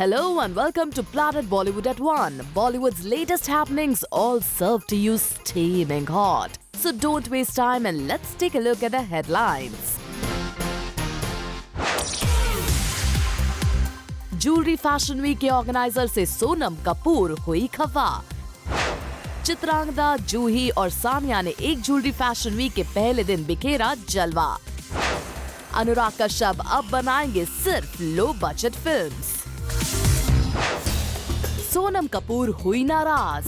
Hello and welcome to Planet Bollywood at 1. Bollywood's latest happenings all served to you steaming hot. So don't waste time and let's take a look at the headlines. Jewellery fashion week के organiser से सोनम कपूर हुई खफा। चित्रांगदा, जूही और सानिया ने एक jewellery fashion week के पहले दिन बिखेरा जलवा। अनुराग कश्यप अब बनाएंगे सिर्फ low budget films. Sonam Kapoor हुई नाराज।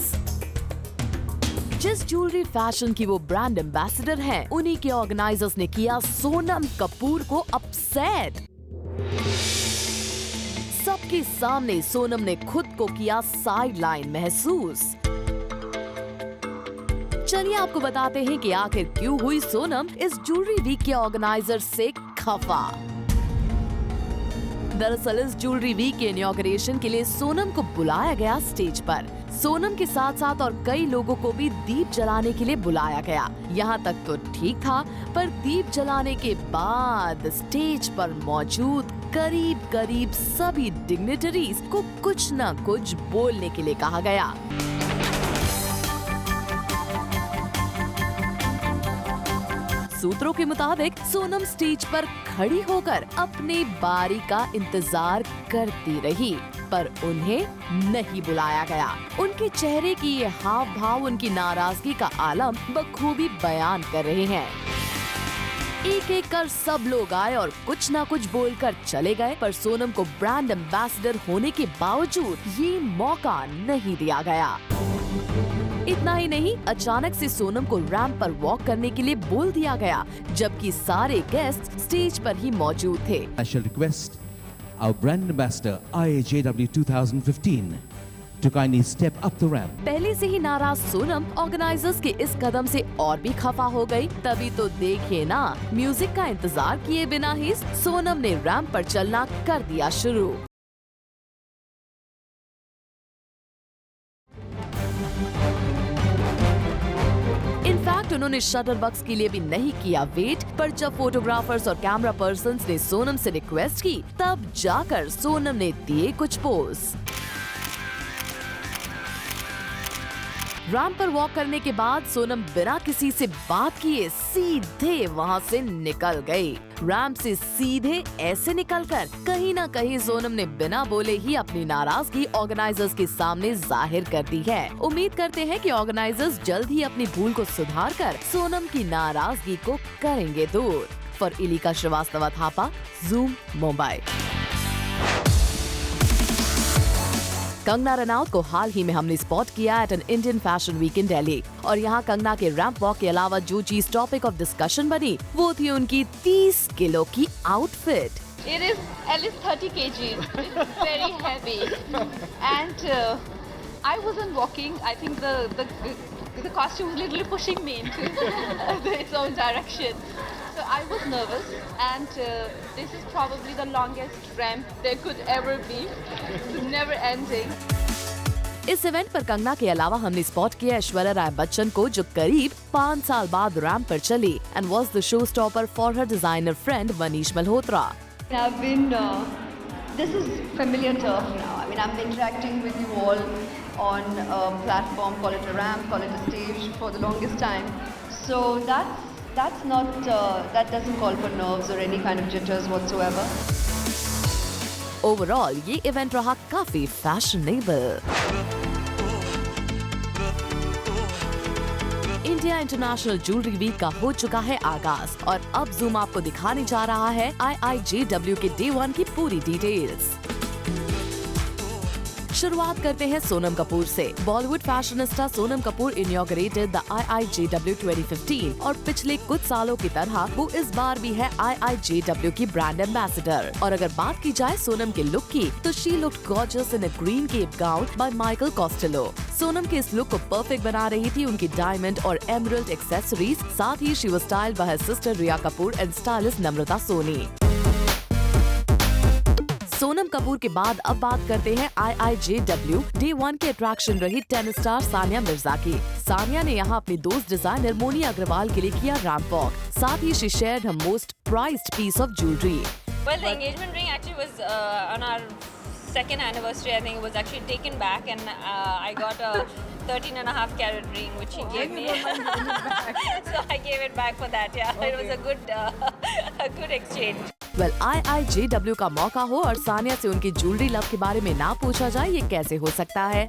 जिस ज्वेलरी फैशन की वो ब्रांड एम्बेसडर हैं, उन्हीं के ऑर्गेनाइजर्स ने किया सोनम कपूर को अपसेट। सबके सामने सोनम ने खुद को किया साइडलाइन महसूस। चलिए आपको बताते हैं कि आखिर क्यों हुई सोनम इस ज्वेलरी वीक के ऑर्गेनाइजर से खफा। दरअसल इस ज्वेलरी वीक के इनॉग्रेशन के लिए सोनम को बुलाया गया स्टेज पर। सोनम के साथ साथ और कई लोगों को भी दीप जलाने के लिए बुलाया गया। यहाँ तक तो ठीक था, पर दीप जलाने के बाद स्टेज पर मौजूद करीब सभी डिग्निटरीज को कुछ न कुछ बोलने के लिए कहा गया। सूत्रों के मुताबिक सोनम स्टेज पर खड़ी होकर अपनी बारी का इंतजार करती रही, पर उन्हें नहीं बुलाया गया। उनके चेहरे की ये हाव भाव उनकी नाराजगी का आलम बखूबी बयान कर रहे हैं। एक एक कर सब लोग आए और कुछ ना कुछ बोलकर चले गए, पर सोनम को ब्रांड एम्बेसडर होने के बावजूद ये मौका नहीं दिया गया। इतना ही नहीं, अचानक से सोनम को रैंप पर वॉक करने के लिए बोल दिया गया, जबकि सारे गेस्ट स्टेज पर ही मौजूद थे। I shall request our brand ambassador IAJW 2015 to kindly step up the ramp. पहले से ही नाराज सोनम ऑर्गेनाइजर्स के इस कदम से और भी खफा हो गई। तभी तो देखिए ना, म्यूजिक का इंतजार किए बिना ही सोनम ने रैंप पर चलना कर दिया शुरू। इनफैक्ट उन्होंने शटर बक्स के लिए भी नहीं किया वेट, पर जब फोटोग्राफर्स और कैमरा पर्सन्स ने सोनम से रिक्वेस्ट की, तब जाकर सोनम ने दिए कुछ पोज। रैंप पर वॉक करने के बाद सोनम बिना किसी से बात किए सीधे वहां से निकल गई। रैंप से सीधे ऐसे निकलकर कहीं ना कहीं सोनम ने बिना बोले ही अपनी नाराजगी ऑर्गेनाइजर्स के सामने जाहिर कर दी है। उम्मीद करते हैं कि ऑर्गेनाइजर्स जल्द ही अपनी भूल को सुधार कर सोनम की नाराजगी को करेंगे दूर। For Ilika Srivastava Thapa, Zoom Mumbai. कंगना रनौत को हाल ही में हमने स्पॉट किया at an Indian fashion week in Delhi, और यहाँ कंगना के रैंप वॉक के अलावा जो चीज टॉपिक ऑफ डिस्कशन बनी वो थी उनकी 30 किलो की outfit. It is at least 30 kgs. It's very heavy, and I wasn't walking. I think the costume was literally pushing me into its own direction. So I was nervous, and this is probably the longest ramp there could ever be. It's never ending. इस event पर कंगना के अलावा हमने spot किया ऐश्वर्या राय बच्चन को, जो करीब 5 साल बाद रैंप पर चली and was the show stopper for her designer friend Manish Malhotra. I've been, this is familiar turf now. I mean, I'm interacting with you all on a platform, call it a ramp, call it a stage, for the longest time. So that's not, that doesn't call for nerves or any kind of jitters whatsoever. Overall ये event रहा काफी fashionable. India international jewellery week का हो चुका है आगाज, और अब जूम आपको दिखाने जा रहा है IIJW के डे 1 की पूरी डिटेल्स। शुरुआत करते हैं सोनम कपूर से। Bollywood fashionista Sonam Kapoor inaugurated the IIJW 2015, और पिछले कुछ सालों की तरह वो इस बार भी है IIJW की ब्रांड एम्बेसडर। और अगर बात की जाए सोनम के लुक की, तो she looked gorgeous in a green cape gown by Michael Costello. Sonam के इस लुक को परफेक्ट बना रही थी उनकी डायमंड और एमरल्ड एक्सेसरीज। साथ ही she was styled by her sister Rhea Kapoor and stylist Namrata Soni. Sonam Kapoor के बाद अब बात करते हैं IIJW डे 1 के अट्रैक्शन रही टेनिस स्टार सानिया मिर्जा की। सानिया ने यहाँ अपनी दोस्त डिजाइनर मोनी अग्रवाल के लिए किया रैंप वॉक। साथ ही she shared her most prized piece of jewellery. Well, the engagement ring actually was on our second anniversary, I think it was actually taken back, and I got a 13.5 carat ring which he gave me. So I gave it back for that. Yeah, it was a good exchange. Well IIJW का मौका हो और सानिया से उनकी jewellery love के बारे में ना पूछा जाए, ये कैसे हो सकता है?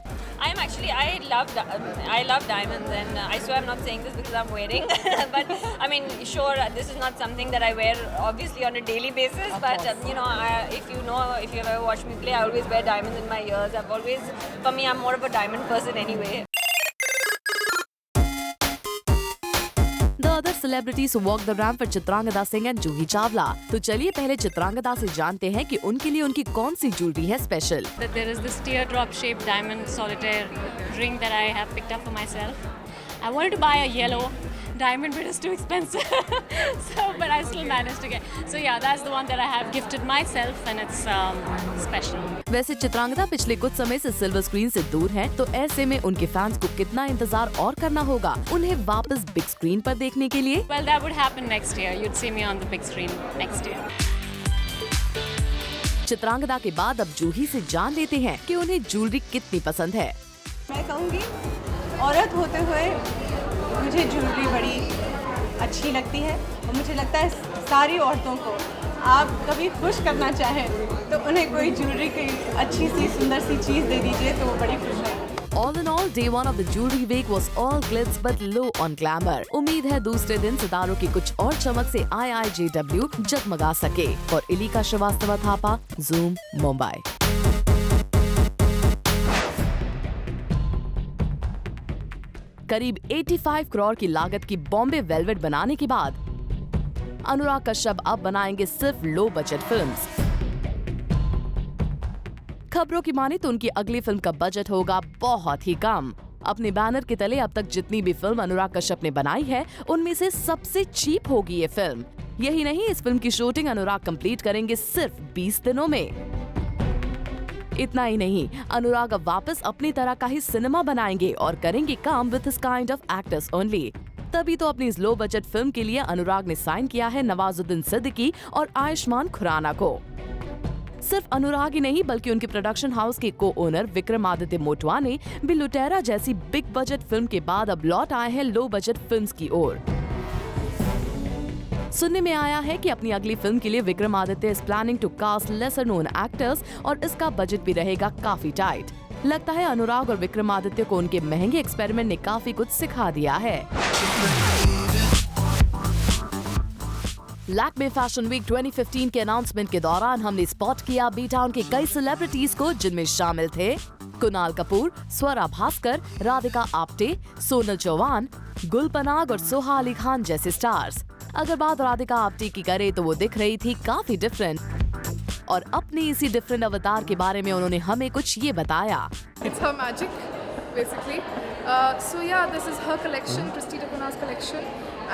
I love diamonds, and I swear I'm not saying this because I'm wearing, but I mean, sure, this is not something that I wear obviously on a daily basis. But if you ever watch me play, I always wear diamonds in my ears. For me, I'm more of a diamond person anyway. The other celebrities who walk the ramp for Chitrangada Singh and Juhi Chawla. तो चलिए पहले चित्रांगदा से जानते हैं कि उनके लिए उनकी कौन सी ज्वेलरी है special. There is this teardrop shaped diamond solitaire ring that I have picked up for myself. I wanted to buy a yellow diamond, but it's too expensive. But I still managed to get. So yeah, that's the one that I have gifted myself, and it's special. वैसे चित्रांगदा पिछले कुछ समय से silver screen से दूर हैं, तो ऐसे में उनके फैंस को कितना इंतजार और करना होगा उन्हें वापस बिग स्क्रीन पर देखने के लिए? Well, that would happen next year. You'd see me on the big screen next year. Chitrangada के बाद अब जूही से जान लेते हैं कि उन्हें ज्वेलरी कितनी पसंद है। मैं कहूँगी औरत होते हुए मुझे ज्वेलरी बड़ी अच्छी लगती है, और मुझे लगता है सारी औरतों को आप कभी खुश करना चाहें तो उन्हें कोई ज्वेलरी की अच्छी सी सुंदर सी चीज़ दे दीजिए तो वो बड़ी खुश है। All in all, day one of the jewelry week was all glitz but low on glamour. उम्मीद है दूसरे दिन सितारों की कुछ और चमक से IIJW जगमगा सके। और इलिका श्रीवास्तव थापा, Zoom, मुंबई। करीब 85 करोड़ की लागत की बॉम्बे वेलवेट बनाने के बाद अनुराग कश्यप अब बनाएंगे सिर्फ लो बजट फिल्म्स। खबरों की माने तो उनकी अगली फिल्म का बजट होगा बहुत ही कम। अपने बैनर के तले अब तक जितनी भी फिल्म अनुराग कश्यप ने बनाई है, उनमें से सबसे चीप होगी ये फिल्म। यही नहीं, इस फिल्म की शूटिंग अनुराग कंप्लीट करेंगे सिर्फ 20 दिनों में। इतना ही नहीं, अनुराग अब वापस अपनी तरह का ही सिनेमा बनाएंगे और करेंगे काम with his kind of actors only. तभी तो अपनी इस लो बजट फिल्म के लिए अनुराग ने साइन किया है नवाजुद्दीन सिद्दीकी और आयुष्मान खुराना को। सिर्फ अनुराग ही नहीं, बल्कि उनके प्रोडक्शन हाउस के को ओनर विक्रमादित्य मोटवाने भी लुटेरा जैसी बिग बजट फिल्म के बाद अब लौट आए हैं लो बजट फिल्म्स की ओर। सुनने में आया है कि अपनी अगली फिल्म के लिए Vikramaditya is planning to cast lesser known actors और इसका बजट भी रहेगा काफी टाइट। लगता है अनुराग और विक्रमादित्य को उनके महंगे एक्सपेरिमेंट ने काफी कुछ सिखा दिया है। लैक्मे फैशन वीक 2015 के अनाउंसमेंट के दौरान हमने स्पॉट किया बी टाउन के कई सेलिब्रिटीज को, जिनमें शामिल थे कुणाल कपूर, स्वरा भास्कर, राधिका आप्टे, सोनल चौहान, गुल पनाग और सोहा अली खान जैसे स्टार्स। अगर बात राधिका आप्टे की करे तो वो दिख रही थी काफी डिफरेंट, और अपने इसी डिफरेंट अवतार के बारे में उन्होंने हमें कुछ ये बताया। It's her magic, basically. So yeah, this is her collection, Christy Dacona's collection,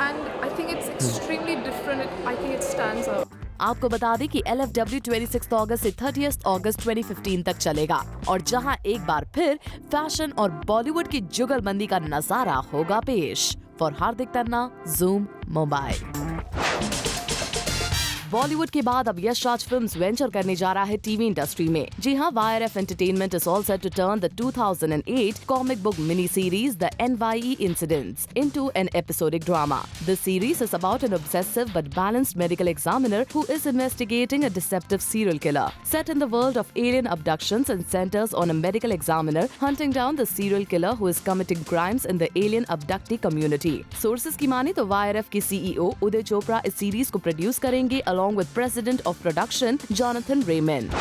and I think it's extremely different. I think it stands out. आपको बता दें कि LFW 26 अगस्त से 30 अगस्त 2015 तक चलेगा, और जहां एक बार फिर फैशन और बॉलीवुड की जुगलबंदी का नजारा होगा पेश। For Hardik Tanna, Zoom, Mumbai. Bollywood के बाद अब यश राज फिल्म्स वेंचर करने जा रहा है टीवी इंडस्ट्री में। जी हां, YRF Entertainment is all set to turn the 2008 comic book mini-series The NYE Incidents into an episodic drama. This series is about an obsessive but balanced medical examiner who is investigating a deceptive serial killer. Set in the world of alien abductions and centers on a medical examiner hunting down the serial killer who is committing crimes in the alien abductee community. Sources की माने तो YRF के CEO Uday Chopra इस series को produce करेंगे along with President of Production Jonathan Raymond.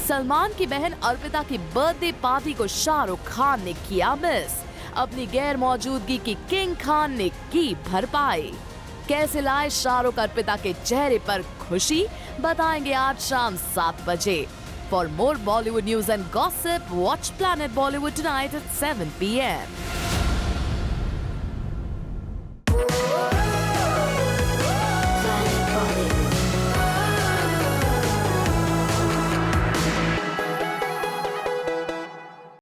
Salman की बहन अर्पिता की बर्थडे पार्टी को शाहरुख खान ने किया मिस। अपनी गैर मौजूदगी की किंग खान ने की भरपाई। कैसे लाए शाहरुख अर्पिता के चेहरे पर खुशी, बताएंगे आज शाम 7 बजे। For more Bollywood news and gossip, watch Planet Bollywood tonight at 7 p.m.